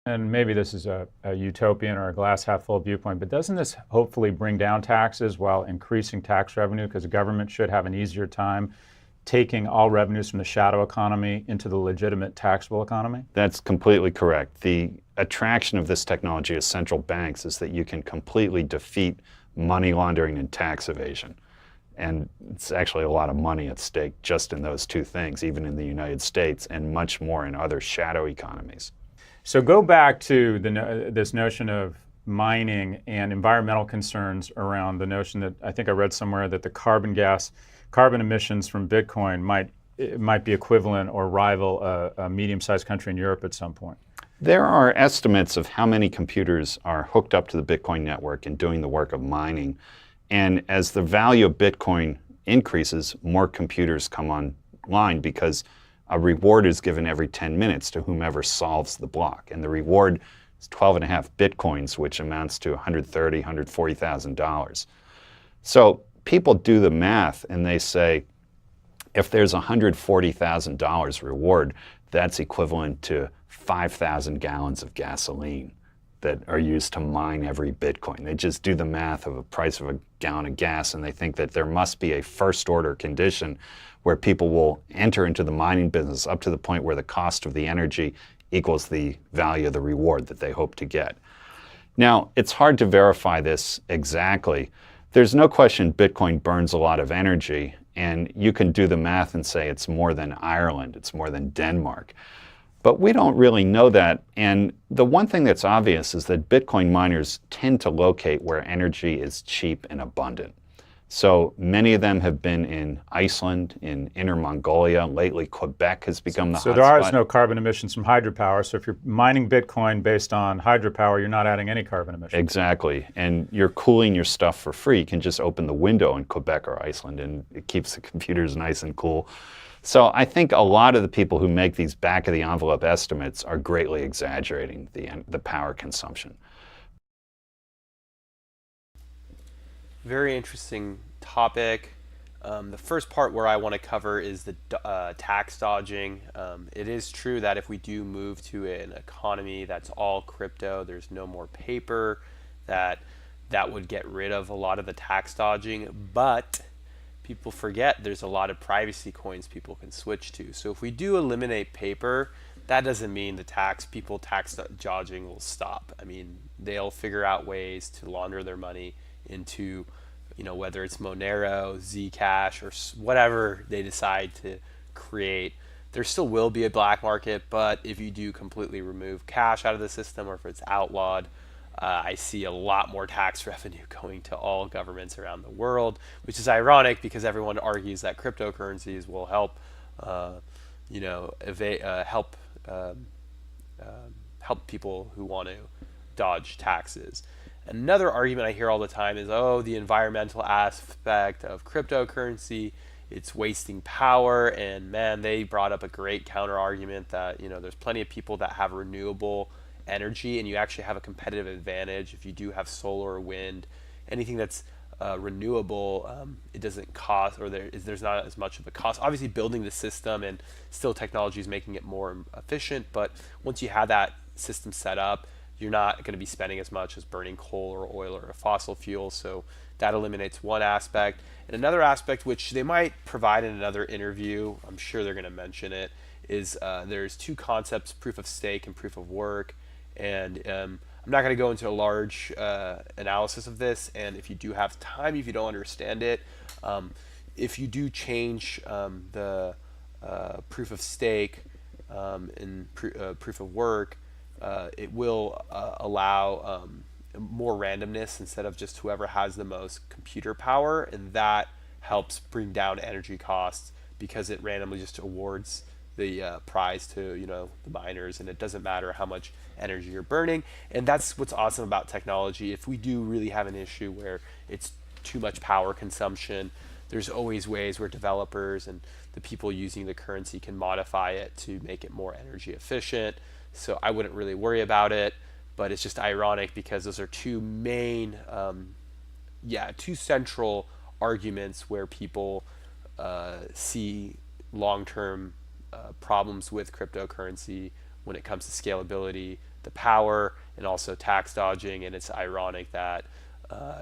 and maybe this is a utopian or a glass half full viewpoint, but doesn't this hopefully bring down taxes while increasing tax revenue? Because the government should have an easier time taking all revenues from the shadow economy into the legitimate taxable economy? That's completely correct. The attraction of this technology as central banks is that you can completely defeat money laundering and tax evasion. And it's actually a lot of money at stake just in those two things, even in the United States, and much more in other shadow economies. So go back to this notion of mining and environmental concerns around the notion that I think I read somewhere that the carbon emissions from Bitcoin might be equivalent or rival a medium-sized country in Europe at some point. There are estimates of how many computers are hooked up to the Bitcoin network and doing the work of mining. And as the value of Bitcoin increases, more computers come online because a reward is given every 10 minutes to whomever solves the block. And the reward is 12.5 Bitcoins, which amounts to $130,000, $140,000. So people do the math and they say, if there's $140,000 reward, that's equivalent to 5,000 gallons of gasoline that are used to mine every Bitcoin. They just do the math of the price of a gallon of gas and they think that there must be a first order condition where people will enter into the mining business up to the point where the cost of the energy equals the value of the reward that they hope to get. Now, it's hard to verify this exactly. There's no question Bitcoin burns a lot of energy, and you can do the math and say it's more than Ireland, it's more than Denmark. But we don't really know that, and the one thing that's obvious is that Bitcoin miners tend to locate where energy is cheap and abundant. So many of them have been in Iceland, in Inner Mongolia. Lately, Quebec has become the hotspot. So there is no carbon emissions from hydropower. So if you're mining Bitcoin based on hydropower, you're not adding any carbon emissions. Exactly. And you're cooling your stuff for free. You can just open the window in Quebec or Iceland, and it keeps the computers nice and cool. So I think a lot of the people who make these back-of-the-envelope estimates are greatly exaggerating the power consumption. Very interesting topic. The first part where I want to cover is the tax dodging. It is true that if we do move to an economy that's all crypto, there's no more paper, that would get rid of a lot of the tax dodging, but people forget there's a lot of privacy coins people can switch to. So if we do eliminate paper, that doesn't mean the tax dodging will stop. I mean, they'll figure out ways to launder their money into, whether it's Monero, Zcash, or whatever they decide to create. There still will be a black market, but if you do completely remove cash out of the system, or if it's outlawed, I see a lot more tax revenue going to all governments around the world, which is ironic because everyone argues that cryptocurrencies will help, help people who want to dodge taxes. Another argument I hear all the time is, oh, the environmental aspect of cryptocurrency, it's wasting power. And man, they brought up a great counter argument that, there's plenty of people that have renewable energy, and you actually have a competitive advantage if you do have solar or wind, anything that's renewable. It doesn't cost, or there's not as much of a cost. Obviously, building the system and still technology is making it more efficient, but once you have that system set up, you're not going to be spending as much as burning coal or oil or a fossil fuel. So that eliminates one aspect. And another aspect, which they might provide in another interview, I'm sure they're going to mention it, is there's two concepts, proof of stake and proof of work. And I'm not going to go into a large analysis of this. And if you do have time, if you don't understand it, if you do change the proof of stake and proof of work, it will allow more randomness instead of just whoever has the most computer power, and that helps bring down energy costs because it randomly just awards the prize to the miners, and it doesn't matter how much energy you're burning. And that's what's awesome about technology. If we do really have an issue where it's too much power consumption, there's always ways where developers and the people using the currency can modify it to make it more energy efficient. So I wouldn't really worry about it, but it's just ironic because those are two main, two central arguments where people see long-term problems with cryptocurrency when it comes to scalability, the power and also tax dodging. And it's ironic that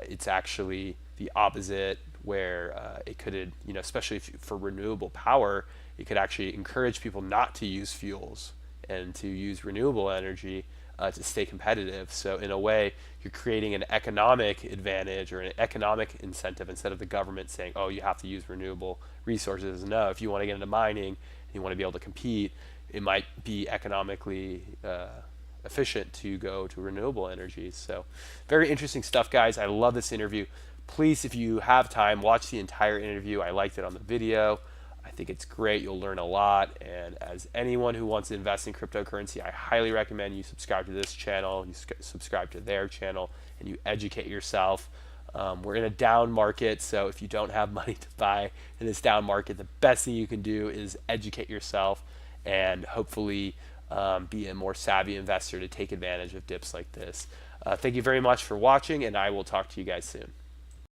it's actually the opposite, where it could, especially for renewable power, it could actually encourage people not to use fuels and to use renewable energy to stay competitive. So in a way, you're creating an economic advantage or an economic incentive instead of the government saying, oh, you have to use renewable resources. No, if you want to get into mining and you want to be able to compete, it might be economically efficient to go to renewable energies. So very interesting stuff, guys. I love this interview. Please, if you have time, watch the entire interview. I liked it on the video. I think it's great. You'll learn a lot. And as anyone who wants to invest in cryptocurrency, I highly recommend you subscribe to this channel, you subscribe to their channel, and you educate yourself. We're in a down market, so if you don't have money to buy in this down market, the best thing you can do is educate yourself and hopefully be a more savvy investor to take advantage of dips like this. Thank you very much for watching, and I will talk to you guys soon.